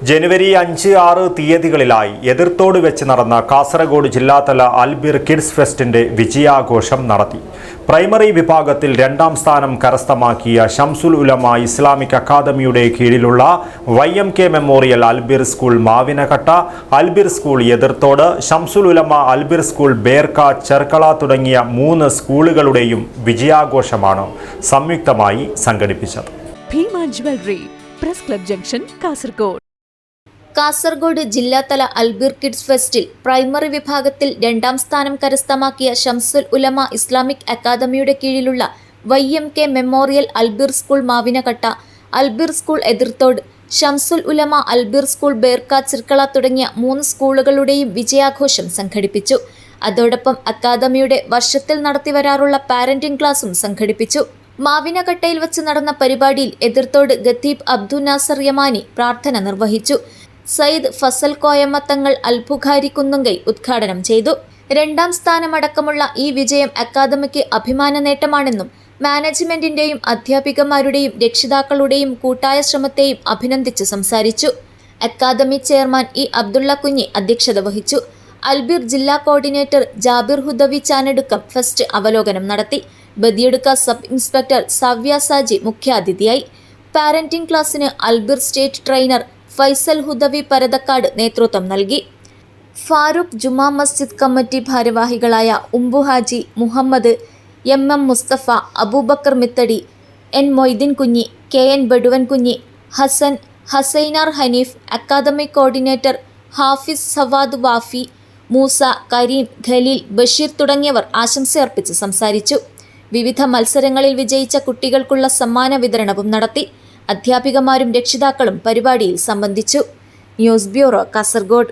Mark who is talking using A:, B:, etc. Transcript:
A: ജനുവരി 5, 6 തീയതികളിലായി എതിർത്തോട് വെച്ച് നടന്ന കാസർഗോഡ് ജില്ലാതല അൽബിർ കിഡ്സ് ഫെസ്റ്റിന്റെ വിജയാഘോഷം നടത്തി. പ്രൈമറി വിഭാഗത്തിൽ 2ാം സ്ഥാനം കരസ്ഥമാക്കിയ ഷംസുൽ ഉലമ ഇസ്ലാമിക് അക്കാദമിയുടെ കീഴിലുള്ള YMK memorial Albir school Mavinakatta, Albir school എതിർത്തോട്, ഷംസുൽ ഉലമ അൽബിർ സ്കൂൾ ബേർക്ക, ചെർക്കള തുടങ്ങിയ 3 സ്കൂളുകളുടെയും വിജയാഘോഷമാണ് സംയുക്തമായി സംഘടിപ്പിച്ചത്.
B: Bhima jewellery, press club junction, Kasaragod.
C: Kasaragod ജില്ലാതല അൽബിർ കിഡ്സ് ഫെസ്റ്റിൽ പ്രൈമറി വിഭാഗത്തിൽ 2ാം സ്ഥാനം കരസ്ഥമാക്കിയ ഷംസുൽ ഉലമ ഇസ്ലാമിക് അക്കാദമിയുടെ കീഴിലുള്ള YMK memorial Albir school Mavinakatta, Albir school എതിർത്തോട്, ഷംസുൽ ഉലമ അൽബിർ സ്കൂൾ ബേർക്ക, ചിർക്കള തുടങ്ങിയ 3 സ്കൂളുകളുടെയും വിജയാഘോഷം സംഘടിപ്പിച്ചു. അതോടൊപ്പം അക്കാദമിയുടെ വർഷത്തിൽ നടത്തിവരാറുള്ള പാരന്റിംഗ് ക്ലാസും സംഘടിപ്പിച്ചു. മാവിനകട്ടയിൽ വെച്ച് നടന്ന പരിപാടിയിൽ എതിർത്തോട് ഖത്തീബ് അബ്ദുൽ നാസർ യമാനി പ്രാർത്ഥന നിർവഹിച്ചു. സയ്യിദ് ഫസൽ കോയമ്മത്തങ്ങൾ അൽബുഖാരി കുന്നുങ്കൈ ഉദ്ഘാടനം ചെയ്തു. 2ാം സ്ഥാനമടക്കമുള്ള ഈ വിജയം അക്കാദമിക്ക് അഭിമാന നേട്ടമാണെന്നും മാനേജ്മെന്റിന്റെയും അധ്യാപികമാരുടെയും രക്ഷിതാക്കളുടെയും കൂട്ടായ ശ്രമത്തെയും അഭിനന്ദിച്ച് സംസാരിച്ചു. അക്കാദമി ചെയർമാൻ അബ്ദുള്ള കുഞ്ഞി അധ്യക്ഷത വഹിച്ചു. അൽബിർ ജില്ലാ കോർഡിനേറ്റർ ജാബിർ ഹുദവി ചാനടുക്കം ഫെസ്റ്റ് അവലോകനം നടത്തി. ബദിയടുക്ക സബ് ഇൻസ്പെക്ടർ സവ്യ സാജി മുഖ്യാതിഥിയായി. പാരന്റിംഗ് ക്ലാസ്സിന് അൽബിർ സ്റ്റേറ്റ് ട്രെയിനർ ഫൈസൽ ഹുദവി പരതക്കാട് നേതൃത്വം നൽകി. ഫാറൂഖ് ജുമാ മസ്ജിദ് കമ്മിറ്റി ഭാരവാഹികളായ ഉംബു ഹാജി, മുഹമ്മദ്, MM മുസ്തഫ, അബൂബക്കർ മിത്തടി, N മൊയ്തീൻ കുഞ്ഞി, KN ബഡുവൻ കുഞ്ഞി, ഹസൻ, ഹസൈനാർ ഹനീഫ്, അക്കാദമിക് കോർഡിനേറ്റർ ഹാഫിസ് സവാദ് വാഫി, മൂസ, കരീം, ഖലീൽ, ബഷീർ തുടങ്ങിയവർ ആശംസയർപ്പിച്ച് സംസാരിച്ചു. വിവിധ മത്സരങ്ങളിൽ വിജയിച്ച കുട്ടികൾക്കുള്ള സമ്മാന വിതരണവും നടത്തി. അധ്യാപികമാരും രക്ഷിതാക്കളും പരിപാടിയിൽ സംബന്ധിച്ചു. News bureau, Kasaragod.